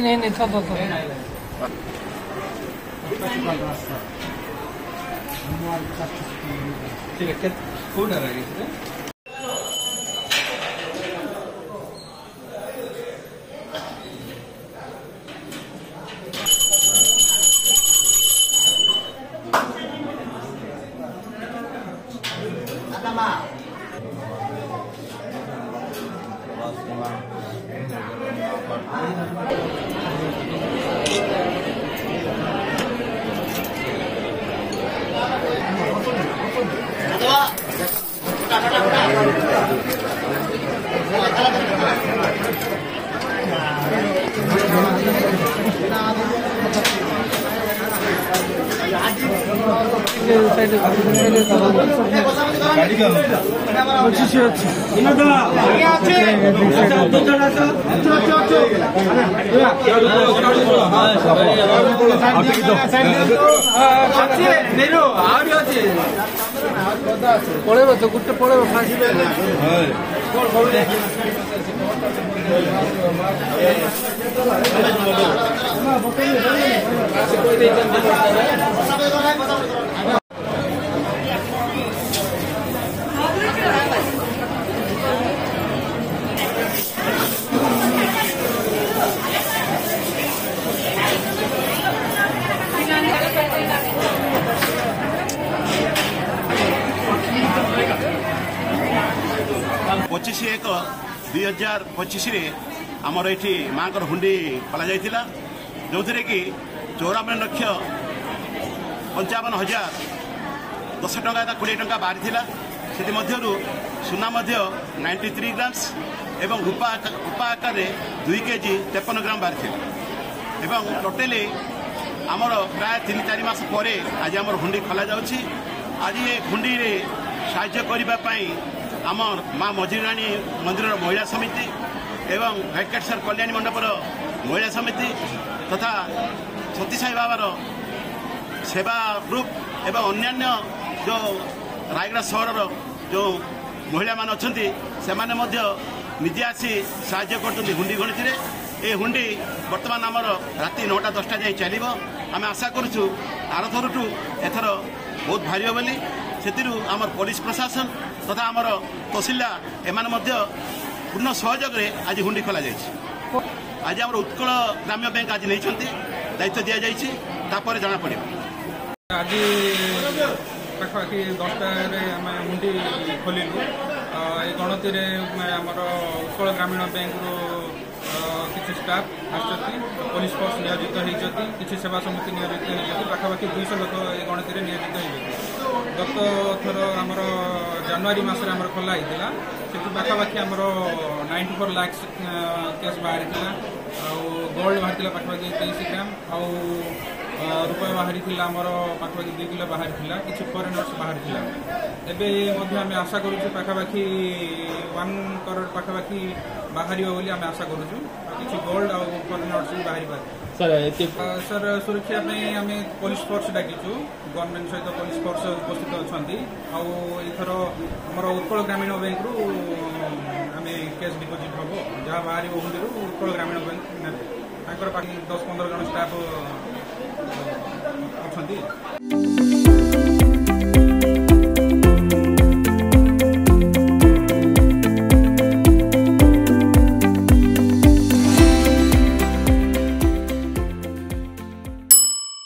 नहीं था ठीक है कौन आ रहा है पड़ेगा तो गुट्टे पड़ेगा फांसी पचिश 1/2025 आमर ये माँ हुंडी खोल जाता जो थे कि 54,55,000 10 टंका 20 टंका बाहरी से सुना 93 ग्राम्स एवं रूपा आकार 2 केजी 53 ग्राम बाहरी एवं टोटाली आमर प्राय 3-4 मास पर आज आम हुंडी खोल जाऊँगी आज ये हुंडी साहाय्य करने आमर माँ मझीराणी मंदिर महिला समिति एवं वेंकटेश्वर कल्याणी मंडपर महिला समिति तथा सती साई बाबार सेवा ग्रुप एवं अन्यान्य जो रायगड़ा सहर जो महिला मान अच्छा से निजे आसी साहाय्य कर हुंडी गणति ये हुंडी बर्तमान आमर राति 9टा-10टा जाए चलो आम आशा करूँ आरथरू एथर बहुत भारी बोली से आमर पुलिस प्रशासन तथा आमर तहसीलदार एमान पूर्ण सहयोग आज हुंडी खोल जाए आज आम उत्कल ग्राम्य बैंक आज नहीं दायित्व दि जापर जना पड़ आज पाखापाखि 10टा हुंडी खोलु ये गणति आमर उत्कल ग्रामीण बैंक किसी स्टाफ आसती पुलिस फोर्स नियोजित होती किसी सेवा समिति नियोजित होती पाखापाखि 200 लोक ये गणति नियोजित होती गत थर आमर जनवरी मस खोला होता से पाखापाखि आमर 94 लाख केस बाहरी गोल्ड बाहरी पाखापाखि 23 ग्राम आउ रुपये बाहरी आमर पाखापाखि 2 किलो बाहरी किसी फरेनर्स बाहरी एवं आम आशा करुँ पाखापाखि 1 करोड़ पाखापाखि बाहरी बोली आम आशा करुँ किसी गोल्ड आउ फरेनर्स भी बाहरी सर सुरक्षा आम पुलिस फोर्स डाकिचु गवर्नमेंट सहित पुलिस फोर्स उपस्थित अच्छा आउर आमर उत्कल ग्रामीण बैंक रु आम कैश डिपोजिट हम जहाँ बाहरी हुंडी उत्कल ग्रामीण बैंक ने 10-15 जन स्टाफ अच्छा।